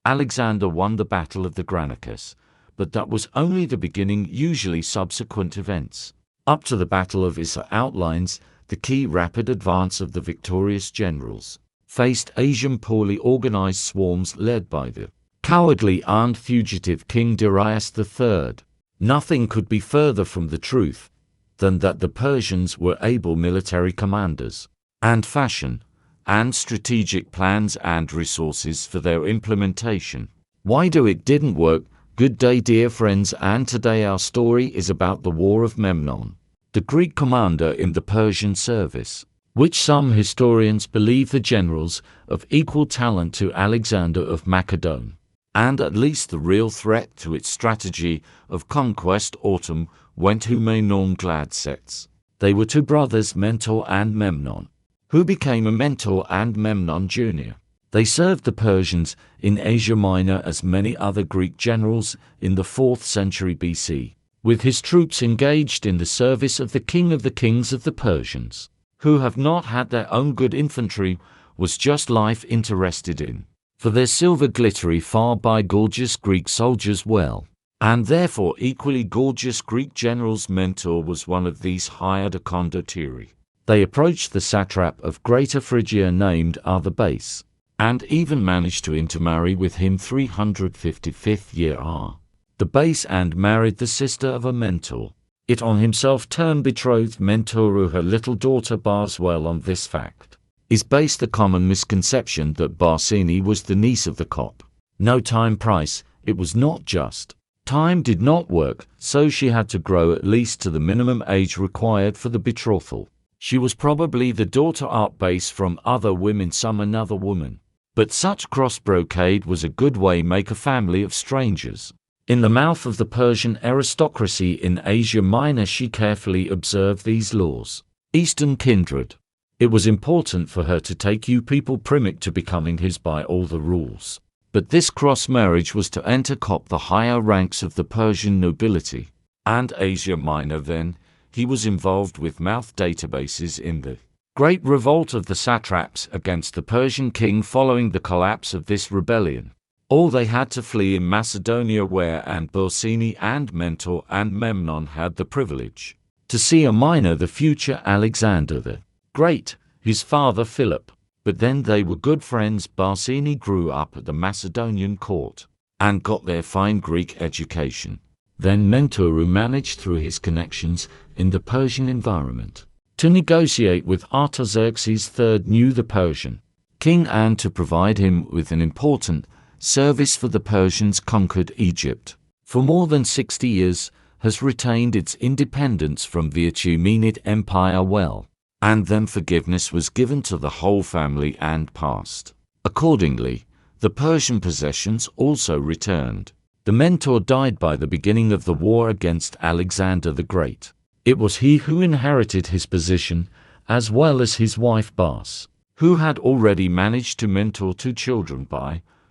Alexander won the Battle of the Granicus, but that was only the beginning. Usually subsequent events up to the Battle of Issa outlines the key. Rapid advance of the victorious generals faced Asian poorly organized swarms led by the cowardly and fugitive King Darius III. Nothing could be further from the truth than that the Persians were able military commanders and fashion and strategic plans and resources for their implementation. Why do it didn't work? Good day, dear friends, and today our story is about the War of Memnon, the Greek commander in the Persian service, which some historians believe the generals of equal talent to Alexander of Macedon, and at least the real threat to its strategy of conquest. Autumn went to Memnon glad sets. They were two brothers, Mentor and Memnon, who became a Mentor and Memnon Jr. They served the Persians in Asia Minor as many other Greek generals in the 4th century BC, with his troops engaged in the service of the king of the kings of the Persians, who have not had their own good infantry, was just life interested in, for their silver glittery far by gorgeous Greek soldiers well, and therefore equally gorgeous Greek generals. Mentor was one of these hired condottieri. They approached the satrap of Greater Phrygia named Arthabase, and even managed to intermarry with him 355th year R. the base, and married the sister of a Mentor. It on himself turned betrothed Mentor her little daughter Barswell. On this fact is based the common misconception that Barsini was the niece of the cop. No time price, it was not just. Time did not work, so she had to grow at least to the minimum age required for the betrothal. She was probably the daughter art base from other women, some another woman. But such cross-brocade was a good way make a family of strangers. In the mouth of the Persian aristocracy in Asia Minor, she carefully observed these laws. Eastern kindred. It was important for her to take you people primic to becoming his by all the rules. But this cross-marriage was to enter cop the higher ranks of the Persian nobility. And Asia Minor then, he was involved with mouth databases in the great revolt of the satraps against the Persian king following the collapse of this rebellion. All they had to flee in Macedonia, where and Barsini and Mentor and Memnon had the privilege to see a minor, the future Alexander the Great, his father Philip. But then they were good friends. Barsini grew up at the Macedonian court and got their fine Greek education. Then Mentor managed through his connections in the Persian environment to negotiate with Artaxerxes III, knew the Persian king, and to provide him with an important service. For the Persians conquered Egypt for more than 60 years, has retained its independence from the Achaemenid Empire well, and then forgiveness was given to the whole family and passed. Accordingly, the Persian possessions also returned. The Mentor died by the beginning of the war against Alexander the Great. It was he who inherited his position, as well as his wife Bars, who had already managed to mentor 2 children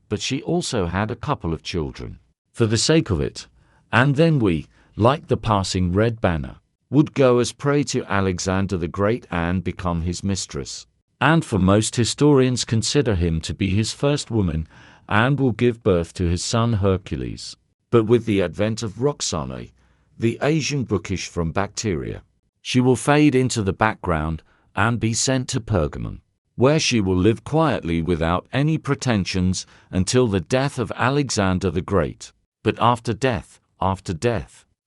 but she also had a couple of children. For the sake of it, and then we, like the passing red banner, would go as prey to Alexander the Great and become his mistress. And for most historians consider him to be his first woman, and will give birth to his son Hercules. But with the advent of Roxane, the Asian bookish from Bacteria, she will fade into the background and be sent to Pergamon, where she will live quietly without any pretensions until the death of Alexander the Great. But after death,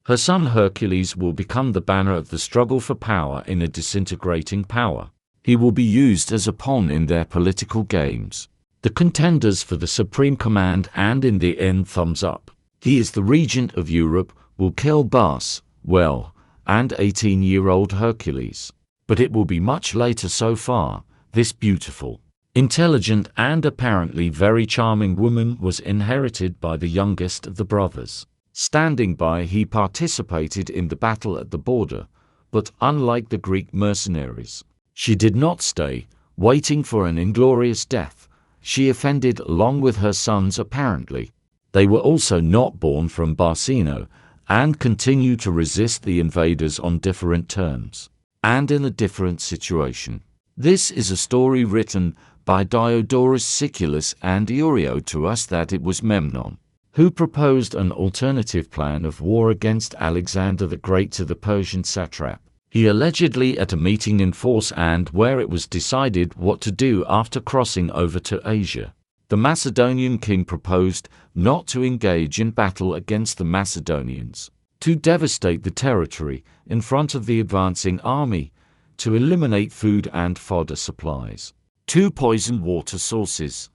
her son Hercules will become the banner of the struggle for power in a disintegrating power. He will be used as a pawn in their political games, the contenders for the supreme command, and in the end thumbs up. He is the regent of Europe, will kill Bas, well, and 18-year-old Hercules. But it will be much later. So far, this beautiful, intelligent, and apparently very charming woman was inherited by the youngest of the brothers. Standing by, he participated in the battle at the border, but unlike the Greek mercenaries, she did not stay, waiting for an inglorious death. She offended along with her sons apparently. They were also not born from Barsino, and continue to resist the invaders on different terms, and in a different situation. This is a story written by Diodorus Siculus and Eurio to us that it was Memnon who proposed an alternative plan of war against Alexander the Great to the Persian satrap. He allegedly at a meeting in force and where it was decided what to do after crossing over to Asia. The Macedonian king proposed not to engage in battle against the Macedonians, to devastate the territory in front of the advancing army, to eliminate food and fodder supplies, to poison water sources,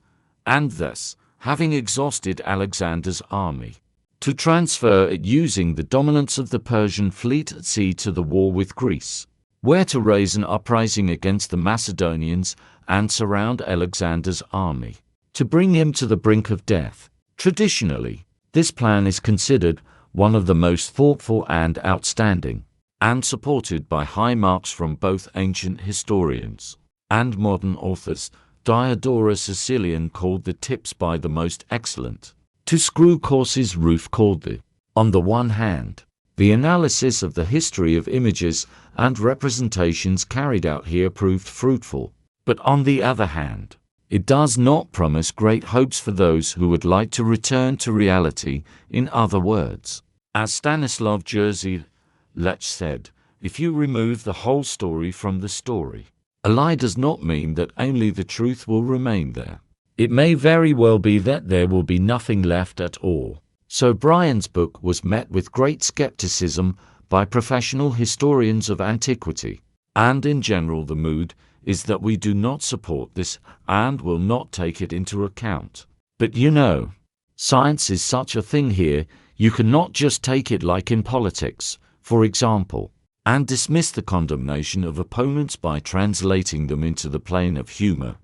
and thus, having exhausted Alexander's army, to transfer it using the dominance of the Persian fleet at sea to the war with Greece, where to raise an uprising against the Macedonians and surround Alexander's army, to bring him to the brink of death. Traditionally, this plan is considered one of the most thoughtful and outstanding, and supported by high marks from both ancient historians and modern authors. Diodorus Siculus called the tips by the most excellent. To screw courses roof called the. On the one hand, the analysis of the history of images and representations carried out here proved fruitful, but on the other hand, it does not promise great hopes for those who would like to return to reality. In other words, as Stanislav Jerzy Lech said, if you remove the whole story from the story, a lie does not mean that only the truth will remain there. It may very well be that there will be nothing left at all. So Brian's book was met with great skepticism by professional historians of antiquity, and in general the mood is that we do not support this and will not take it into account. But you know, science is such a thing here, you cannot just take it like in politics, for example, and dismiss the condemnation of opponents by translating them into the plane of humor,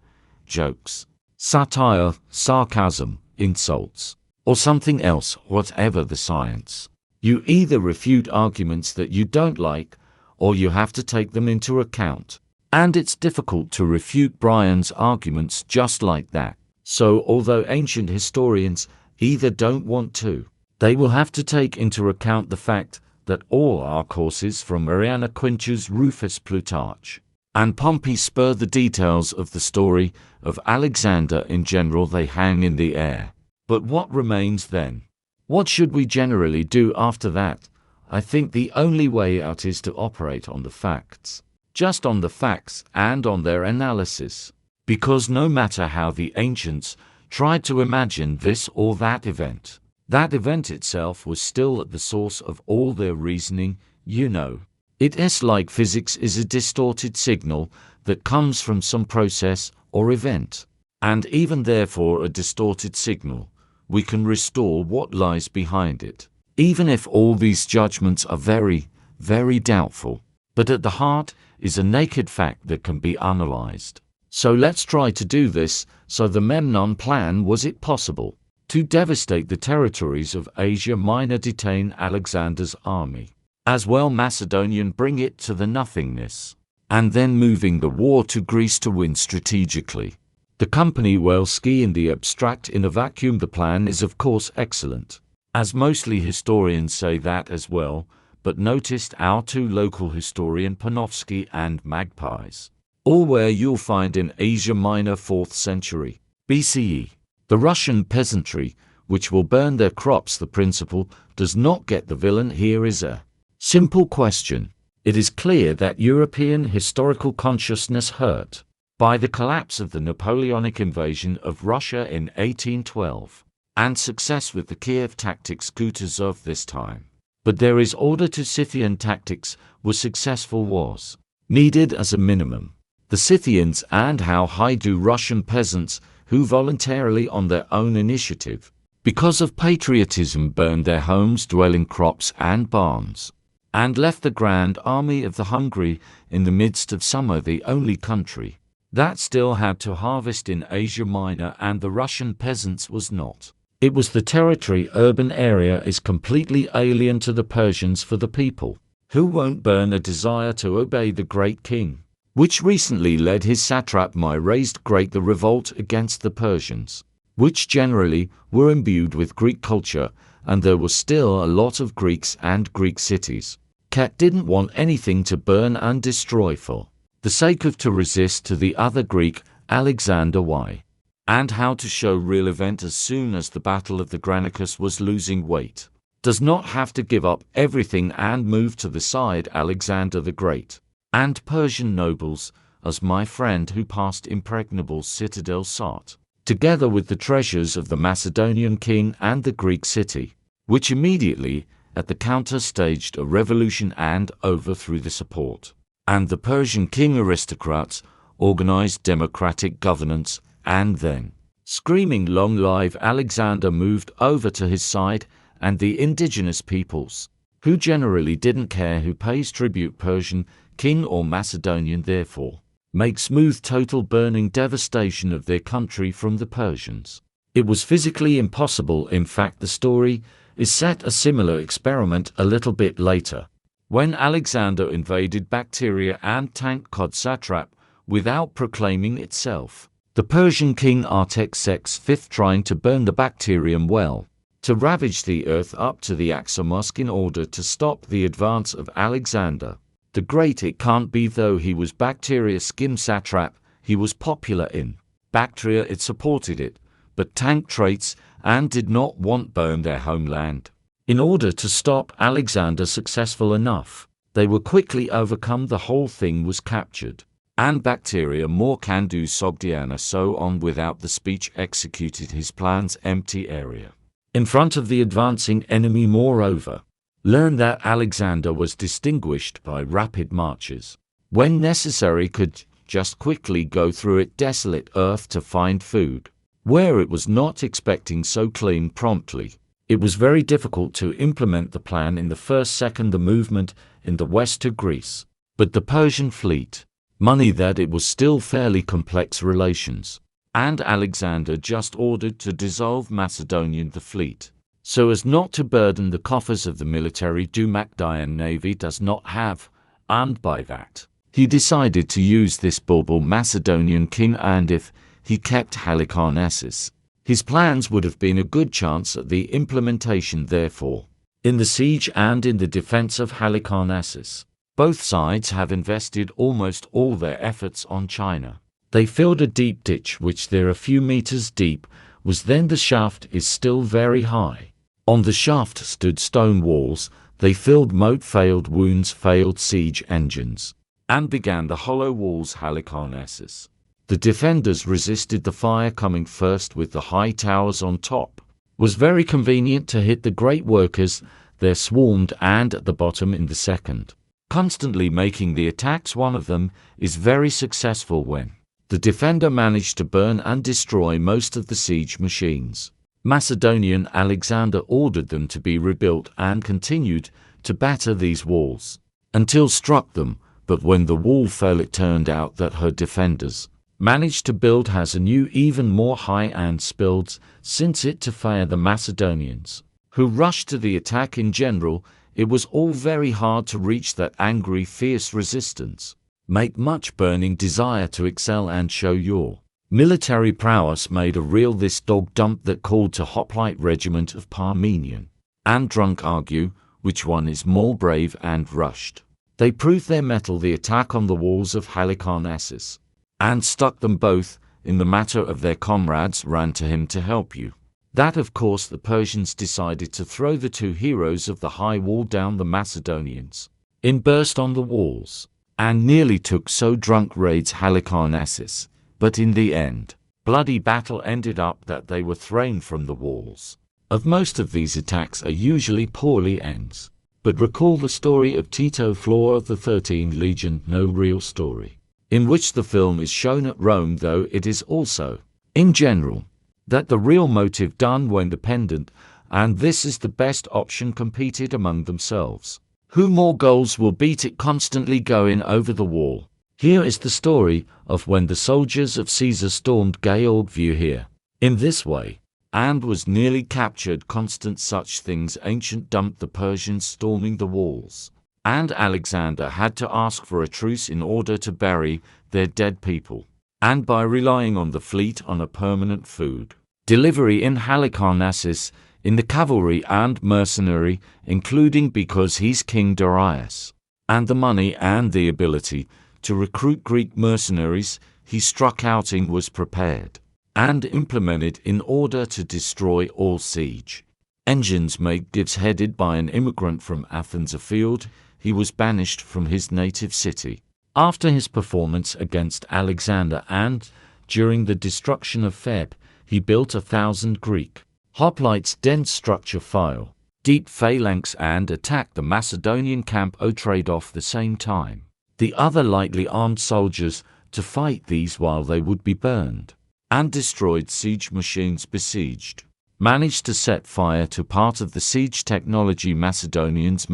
jokes, satire, sarcasm, insults, or something else, whatever the science. You either refute arguments that you don't like, or you have to take them into account. And it's difficult to refute Brian's arguments just like that. So although ancient historians either don't want to, they will have to take into account the fact that all our courses from Mariana Quintus Rufus Plutarch and Pompey spur the details of the story of Alexander in general, they hang in the air. But what remains then? What should we generally do after that? I think the only way out is to operate on the facts. Just on the facts and on their analysis. Because no matter how the ancients tried to imagine this or that event itself was still at the source of all their reasoning, you know. It is like physics is a distorted signal that comes from some process or event. And even therefore a distorted signal, we can restore what lies behind it. Even if all these judgments are very, very doubtful. But at the heart is a naked fact that can be analyzed. So let's try to do this. So the Memnon plan, was it possible to devastate the territories of Asia Minor, detain Alexander's army, as well Macedonian, bring it to the nothingness, and then moving the war to Greece to win strategically? The company will ski in the abstract. In a vacuum the plan is of course excellent, as mostly historians say that as well, but noticed our two local historian Panofsky and Magpies, all where you'll find in Asia Minor 4th century BCE. The Russian peasantry, which will burn their crops. The principle does not get the villain here is a simple question. It is clear that European historical consciousness hurt by the collapse of the Napoleonic invasion of Russia in 1812, and success with the Kiev tactics Kutuzov this time. But there is order to Scythian tactics was successful was needed as a minimum. The Scythians, and how high do Russian peasants who voluntarily on their own initiative, because of patriotism, burned their homes, dwelling, crops and barns, and left the grand army of the Hungary in the midst of summer, the only country that still had to harvest in Asia Minor, and the Russian peasants was not. It was the territory. Urban area is completely alien to the Persians. For the people who won't burn a desire to obey the great king, which recently led his satrap raised great the revolt against the Persians, which generally were imbued with Greek culture, and there was still a lot of Greeks and Greek cities. Cat didn't want anything to burn and destroy for the sake of to resist to the other Greek Alexander why, and how to show real event as soon as the Battle of the Granicus was losing weight. Does not have to give up everything and move to the side Alexander the Great, and Persian nobles, as my friend who passed impregnable citadel sought, together with the treasures of the Macedonian king and the Greek city, which immediately at the counter staged a revolution and overthrew the support, and the Persian king aristocrats organized democratic governance, and then, screaming long live Alexander, moved over to his side, and the indigenous peoples, who generally didn't care who pays tribute, Persian, king or Macedonian, therefore, make smooth total burning devastation of their country from the Persians. It was physically impossible. In fact, the story is set a similar experiment a little bit later, when Alexander invaded Bactria and tanked Cod satrap without proclaiming itself. The Persian king Artaxerxes V trying to burn the Bactrian well, to ravage the earth up to the Axomusk in order to stop the advance of Alexander the Great. It can't be, though he was Bactria's skim satrap, he was popular in Bactria, it supported it, but tanked traits and did not want burn their homeland. In order to stop Alexander successful enough, they were quickly overcome. The whole thing was captured, and Bactria more can-do Sogdiana so on without the speech executed his plans empty area. In front of the advancing enemy, moreover, learn that Alexander was distinguished by rapid marches. When necessary, could just quickly go through it desolate earth to find food, where it was not expecting so clean promptly. It was very difficult to implement the plan in the first second the movement in the west to Greece, but the Persian fleet, money that it was still fairly complex relations, and Alexander just ordered to dissolve Macedonian the fleet, so as not to burden the coffers of the military Macedonian navy does not have, and by that, he decided to use this bulbul Macedonian king, and if he kept Halicarnassus, his plans would have been a good chance at the implementation. Therefore, in the siege and in the defense of Halicarnassus, both sides have invested almost all their efforts on China. They filled a deep ditch which there a few meters deep was, then the shaft is still very high. On the shaft stood stone walls. They filled moat, failed wounds, failed siege engines, and began the hollow walls Halicarnassus. The defenders resisted the fire coming first with the high towers on top. Was very convenient to hit the great workers there swarmed, and at the bottom in the second, constantly making the attacks. One of them is very successful when the defender managed to burn and destroy most of the siege machines. Macedonian Alexander ordered them to be rebuilt and continued to batter these walls until struck them, but when the wall fell it turned out that her defenders managed to build has a new even more high and spilled since it to fire the Macedonians, who rushed to the attack. In general, it was all very hard to reach that angry fierce resistance, make much burning desire to excel and show your military prowess made a real this dog dump that called to hoplite regiment of Parmenian and drunk argue which one is more brave, and rushed. They proved their mettle. The attack on the walls of Halicarnassus and stuck them both. In the matter of their comrades ran to him to help you. That of course the Persians decided to throw the two heroes of the high wall down. The Macedonians in burst on the walls and nearly took so drunk raids Halicarnassus, but in the end, bloody battle ended up that they were thrown from the walls. Of most of these attacks are usually poorly ends, but recall the story of Tito Flor of the 13th Legion, no real story, in which the film is shown at Rome, though it is also, in general, that the real motive done when dependent, and this is the best option, competed among themselves. Who more goals will beat it, constantly going over the wall. Here is the story of when the soldiers of Caesar stormed Georg View here, in this way, and was nearly captured. Constant such things ancient dumped the Persians storming the walls, and Alexander had to ask for a truce in order to bury their dead people, and by relying on the fleet on a permanent food delivery in Halicarnassus, in the cavalry and mercenary, including because he's King Darius, and the money and the ability to recruit Greek mercenaries, he struck outing was prepared and implemented in order to destroy all siege engines made gives headed by an immigrant from Athens afield. He was banished from his native city after his performance against Alexander, and during the destruction of Thebe, he built 1,000 Greek hoplites dense structure file deep phalanx and attacked the Macedonian camp o trade-off the same time. The other lightly armed soldiers to fight these while they would be burned, and destroyed siege machines besieged. Managed to set fire to part of the siege technology Macedonians,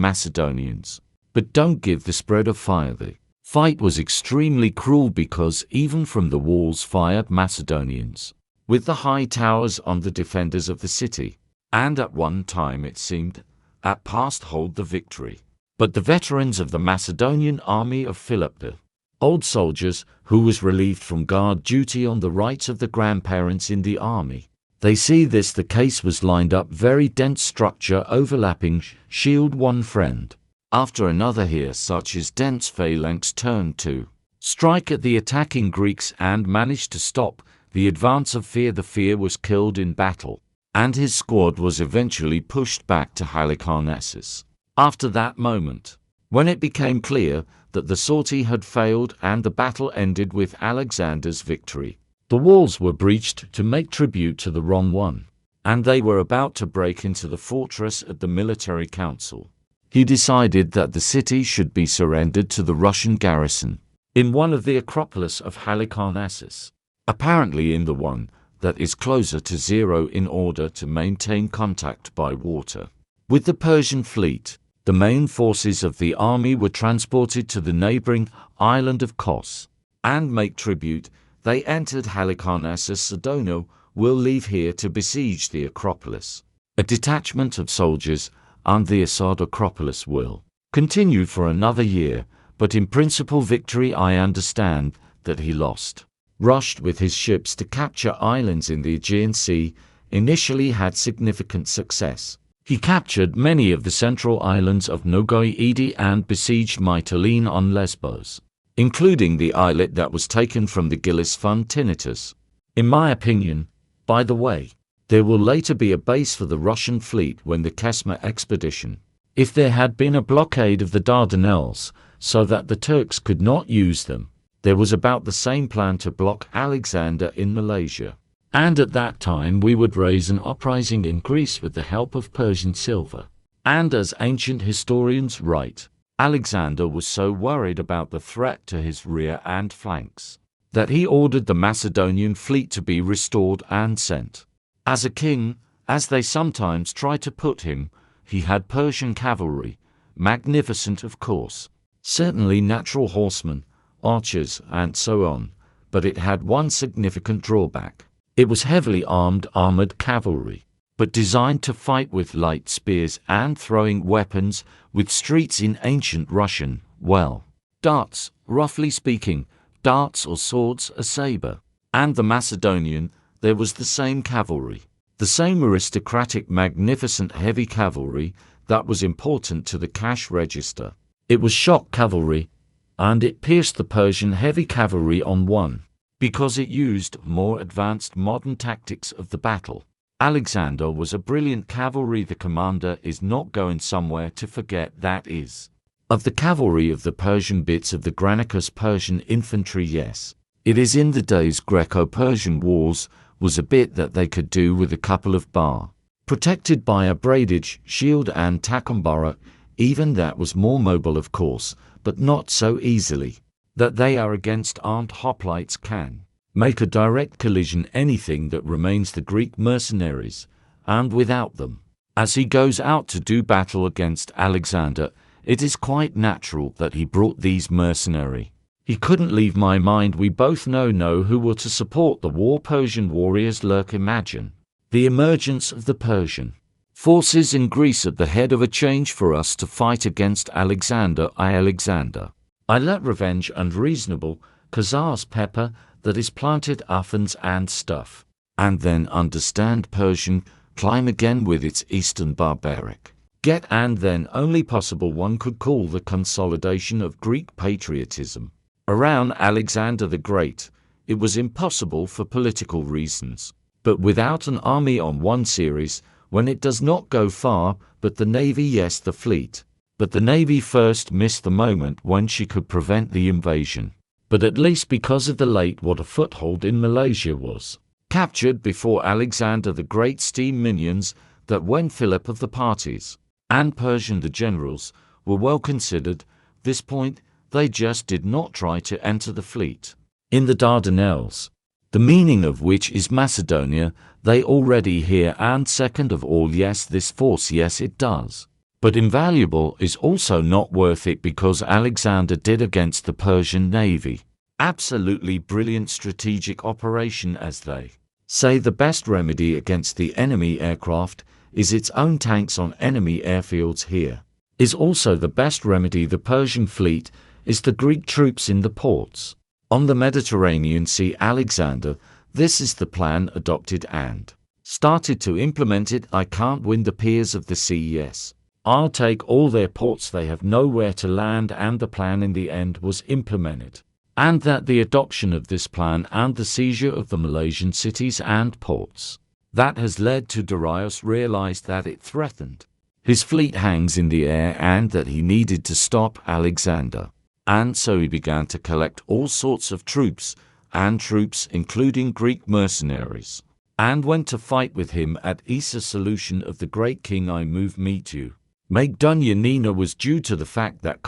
but don't give the spread of fire. The fight was extremely cruel because even from the walls fired Macedonians, with the high towers on the defenders of the city, and at one time it seemed, at past hold the victory. But the veterans of the Macedonian army of Philip the old soldiers, who was relieved from guard duty on the rights of the grandparents in the army, they see this the case was lined up very dense structure overlapping shield one friend after another here, such as dense phalanx turned to strike at the attacking Greeks and managed to stop the advance of Fear. The Fear was killed in battle, and his squad was eventually pushed back to Halicarnassus. After that moment, when it became clear that the sortie had failed and the battle ended with Alexander's victory, the walls were breached to make tribute to the wrong one, and they were about to break into the fortress at the military council. He decided that the city should be surrendered to the Russian garrison in one of the Acropolis of Halicarnassus, apparently in the one that is closer to zero, in order to maintain contact by water with the Persian fleet. The main forces of the army were transported to the neighboring island of Kos and make tribute. They entered Halicarnassus. Sidonian will leave here to besiege the Acropolis. A detachment of soldiers and the Assad Acropolis will continue for another year, but in principal victory I understand that he lost. Rushed with his ships to capture islands in the Aegean Sea, initially had significant success. He captured many of the central islands of Nogoidi and besieged Mytilene on Lesbos, including the islet that was taken from the Gillis Fund Tinitus. In my opinion, by the way, there will later be a base for the Russian fleet when the Kesma expedition. If there had been a blockade of the Dardanelles so that the Turks could not use them, there was about the same plan to block Alexander in Malaysia. And at that time we would raise an uprising in Greece with the help of Persian silver. And as ancient historians write, Alexander was so worried about the threat to his rear and flanks that he ordered the Macedonian fleet to be restored and sent. As a king, as they sometimes try to put him, he had Persian cavalry, magnificent of course, certainly natural horsemen, archers, and so on, but it had one significant drawback. It was heavily armored cavalry, but designed to fight with light spears and throwing weapons with streets in ancient Russian, well, darts, roughly speaking, darts or swords, a saber. And the Macedonian, there was the same cavalry, the same aristocratic, magnificent heavy cavalry that was important to the cash register. It was shock cavalry, and it pierced the Persian heavy cavalry on one, because it used more advanced modern tactics of the battle. Alexander was a brilliant cavalry. The commander is not going somewhere to forget, that is. Of the cavalry of the Persian bits of the Granicus Persian infantry, yes. It is in the days Greco-Persian wars was a bit that they could do with a couple of bar, protected by a braidage shield and tacumbara. Even that was more mobile of course, but not so easily that they are against armed hoplites can make a direct collision. Anything that remains the Greek mercenaries, and without them, as he goes out to do battle against Alexander, it is quite natural that he brought these mercenary. He couldn't leave my mind. We both know who were to support the war. Persian warriors lurk. Imagine the emergence of the Persian forces in Greece at the head of a change for us to fight against Alexander. I let revenge and reasonable Khazars pepper that is planted Athens and stuff, and then understand Persian climb again with its eastern barbaric get, and then only possible one could call the consolidation of Greek patriotism around Alexander the Great. It was impossible for political reasons. But without an army on one series, when it does not go far, but the navy, yes, the fleet. But the navy first missed the moment when she could prevent the invasion. But at least because of the late what a foothold in Malaysia was captured before Alexander the Great steam minions, that when Philip of the parties and Persian the generals were well considered, this point they just did not try to enter the fleet in the Dardanelles, the meaning of which is Macedonia, they already here, and second of all, yes, this force, yes, it does. But invaluable is also not worth it, because Alexander did against the Persian navy. Absolutely brilliant strategic operation, as they say. The best remedy against the enemy aircraft is its own tanks on enemy airfields. Here is also the best remedy. The Persian fleet is the Greek troops in the ports on the Mediterranean Sea. Alexander, this is the plan adopted and started to implement it. I can't win the peers of the sea, yes. I'll take all their ports, they have nowhere to land, and the plan in the end was implemented. And that the adoption of this plan and the seizure of the Malaysian cities and ports, that has led to Darius realized that it threatened his fleet hangs in the air and that he needed to stop Alexander. And so he began to collect all sorts of troops, including Greek mercenaries, and went to fight with him at Issa. Solution of the great king, I move meet you. Macedonian was due to the fact that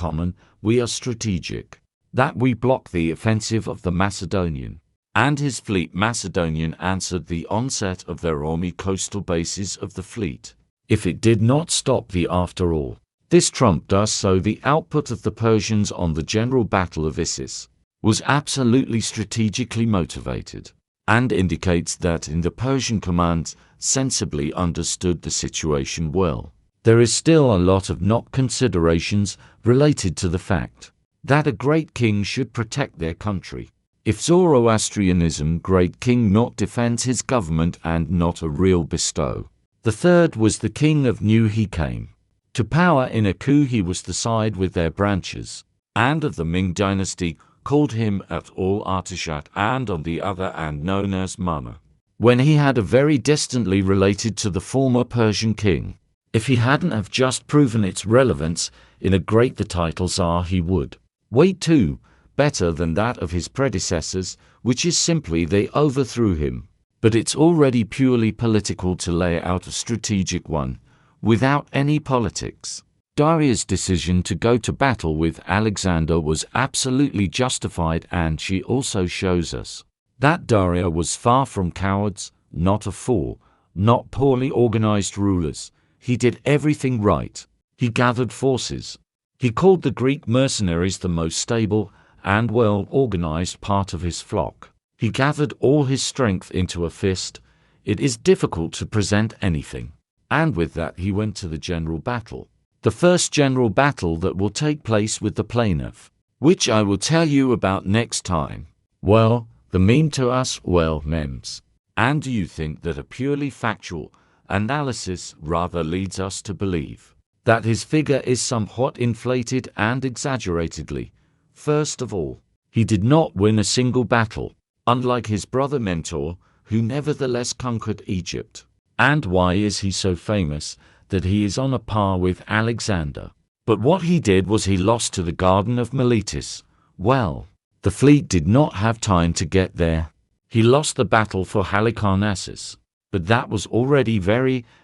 we are strategic, that we block the offensive of the Macedonian and his fleet. Macedonian answered the onset of their army coastal bases of the fleet. If it did not stop the after all, this trumped us. So the output of the Persians on the general Battle of Issus was absolutely strategically motivated, and indicates that in the Persian command sensibly understood the situation well. There is still a lot of not considerations related to the fact that a great king should protect their country. If Zoroastrianism, great king not defends his government and not a real bestow. The third was the king of New. He came to power in a coup. He was the side with their branches, and of the Ming dynasty, called him at all Artishat, and on the other and known as Mama, when he had a very distantly related to the former Persian king. If he hadn't have just proven its relevance in a great the title Tsar, he would wait too, better than that of his predecessors, which is simply they overthrew him. But it's already purely political to lay out a strategic one, without any politics. Darius' decision to go to battle with Alexander was absolutely justified, and she also shows us that Darius was far from cowards, not a fool, not poorly organized rulers. He did everything right. He gathered forces. He called the Greek mercenaries the most stable and well-organized part of his flock. He gathered all his strength into a fist. It is difficult to present anything. And with that he went to the general battle. The first general battle that will take place with the plaintiff, which I will tell you about next time. Well, the meme to us, well, memes. And do you think that a purely factual analysis rather leads us to believe that his figure is somewhat inflated and exaggeratedly? First of all, he did not win a single battle, unlike his brother Mentor, who nevertheless conquered Egypt. And why is he so famous? That he is on a par with Alexander. But what he did was he lost to the Garden of Miletus. Well, the fleet did not have time to get there. He lost the battle for Halicarnassus. But that was already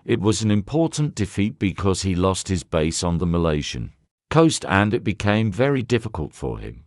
it was an important defeat, because he lost his base on the Malaysian coast and it became very difficult for him